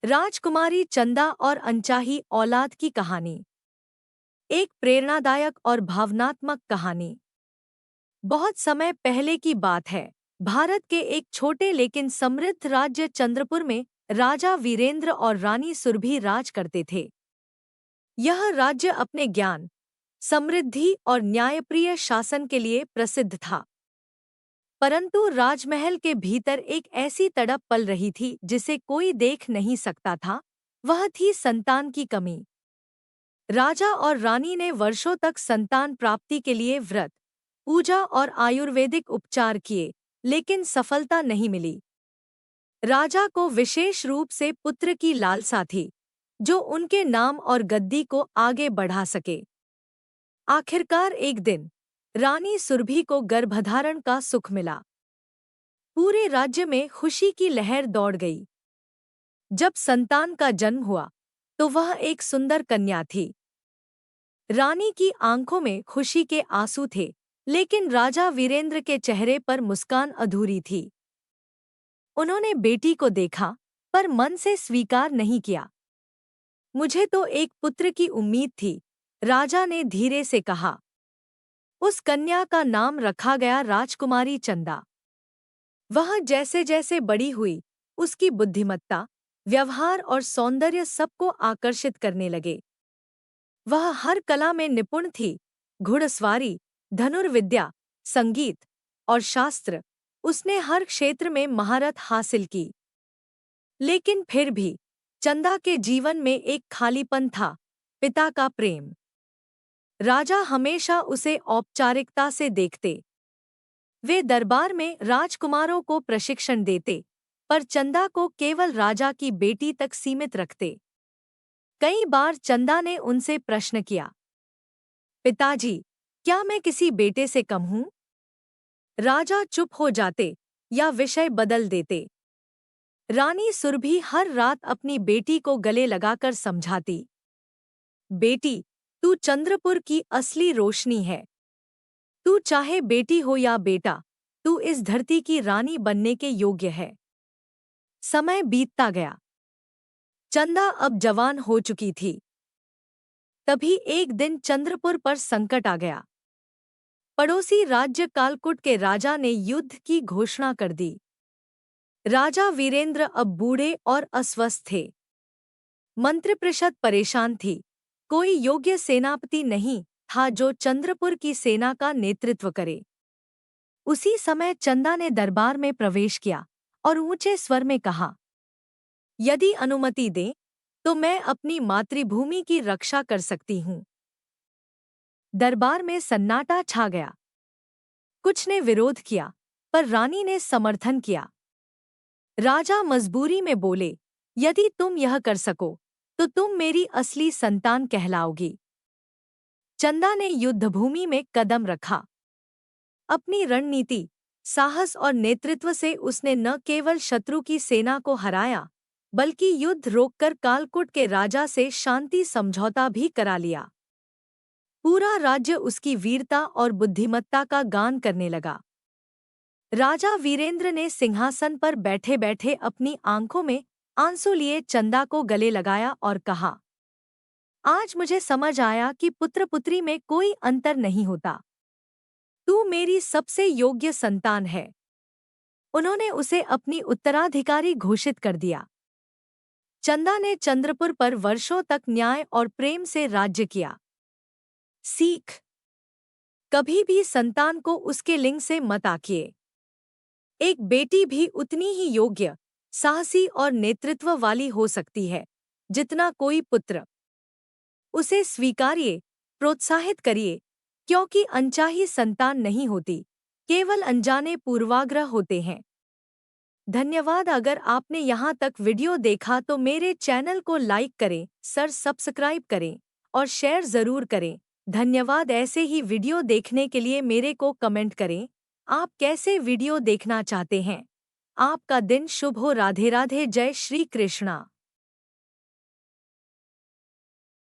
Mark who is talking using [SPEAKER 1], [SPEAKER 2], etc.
[SPEAKER 1] राजकुमारी चंदा और अनचाही औलाद की कहानी। एक प्रेरणादायक और भावनात्मक कहानी। बहुत समय पहले की बात है। भारत के एक छोटे लेकिन समृद्ध राज्य चंद्रपुर में राजा वीरेंद्र और रानी सुरभि राज करते थे। यह राज्य अपने ज्ञान, समृद्धि और न्यायप्रिय शासन के लिए प्रसिद्ध था। परंतु राजमहल के भीतर एक ऐसी तड़प पल रही थी जिसे कोई देख नहीं सकता था। वह थी संतान की कमी। राजा और रानी ने वर्षों तक संतान प्राप्ति के लिए व्रत, पूजा और आयुर्वेदिक उपचार किए, लेकिन सफलता नहीं मिली। राजा को विशेष रूप से पुत्र की लालसा थी, जो उनके नाम और गद्दी को आगे बढ़ा सके। आखिरकार एक दिन रानी सुरभि को गर्भधारण का सुख मिला। पूरे राज्य में खुशी की लहर दौड़ गई। जब संतान का जन्म हुआ तो वह एक सुंदर कन्या थी। रानी की आंखों में खुशी के आंसू थे, लेकिन राजा वीरेंद्र के चेहरे पर मुस्कान अधूरी थी। उन्होंने बेटी को देखा, पर मन से स्वीकार नहीं किया। मुझे तो एक पुत्र की उम्मीद थी, राजा ने धीरे से कहा। उस कन्या का नाम रखा गया राजकुमारी चंदा। वह जैसे जैसे बड़ी हुई, उसकी बुद्धिमत्ता, व्यवहार और सौंदर्य सबको आकर्षित करने लगे। वह हर कला में निपुण थी, घुड़सवारी, धनुर्विद्या, संगीत और शास्त्र। उसने हर क्षेत्र में महारत हासिल की। लेकिन फिर भी चंदा के जीवन में एक खालीपन था, पिता का प्रेम। राजा हमेशा उसे औपचारिकता से देखते। वे दरबार में राजकुमारों को प्रशिक्षण देते, पर चंदा को केवल राजा की बेटी तक सीमित रखते। कई बार चंदा ने उनसे प्रश्न किया, पिताजी, क्या मैं किसी बेटे से कम हूं? राजा चुप हो जाते या विषय बदल देते। रानी सुरभि हर रात अपनी बेटी को गले लगाकर समझाती, बेटी, तू चंद्रपुर की असली रोशनी है। तू चाहे बेटी हो या बेटा, तू इस धरती की रानी बनने के योग्य है। समय बीतता गया। चंदा अब जवान हो चुकी थी। तभी एक दिन चंद्रपुर पर संकट आ गया। पड़ोसी राज्य कालकुट के राजा ने युद्ध की घोषणा कर दी। राजा वीरेंद्र अब बूढ़े और अस्वस्थ थे। मंत्रिपरिषद परेशान थी। कोई योग्य सेनापति नहीं था जो चंद्रपुर की सेना का नेतृत्व करे। उसी समय चंदा ने दरबार में प्रवेश किया और ऊंचे स्वर में कहा, यदि अनुमति दें तो मैं अपनी मातृभूमि की रक्षा कर सकती हूँ। दरबार में सन्नाटा छा गया। कुछ ने विरोध किया, पर रानी ने समर्थन किया। राजा मजबूरी में बोले, यदि तुम यह कर सको तो तुम मेरी असली संतान कहलाओगी। चंदा ने युद्धभूमि में कदम रखा। अपनी रणनीति, साहस और नेतृत्व से उसने न केवल शत्रु की सेना को हराया, बल्कि युद्ध रोककर कालकुट के राजा से शांति समझौता भी करा लिया। पूरा राज्य उसकी वीरता और बुद्धिमत्ता का गान करने लगा। राजा वीरेंद्र ने सिंहासन पर बैठे बैठे अपनी आंखों में आंसू लिए चंदा को गले लगाया और कहा, आज मुझे समझ आया कि पुत्र पुत्री में कोई अंतर नहीं होता। तू मेरी सबसे योग्य संतान है। उन्होंने उसे अपनी उत्तराधिकारी घोषित कर दिया। चंदा ने चंद्रपुर पर वर्षों तक न्याय और प्रेम से राज्य किया। सीख, कभी भी संतान को उसके लिंग से मत आंकिए। एक बेटी भी उतनी ही योग्य, साहसी और नेतृत्व वाली हो सकती है जितना कोई पुत्र। उसे स्वीकारिए, प्रोत्साहित करिए, क्योंकि अनचाही संतान नहीं होती, केवल अनजाने पूर्वाग्रह होते हैं। धन्यवाद। अगर आपने यहाँ तक वीडियो देखा तो मेरे चैनल को लाइक करें, सब्सक्राइब करें और शेयर ज़रूर करें। धन्यवाद। ऐसे ही वीडियो देखने के लिए मेरे को कमेंट करें, आप कैसे वीडियो देखना चाहते हैं। आपका दिन शुभ हो। राधे राधे। जय श्री कृष्णा।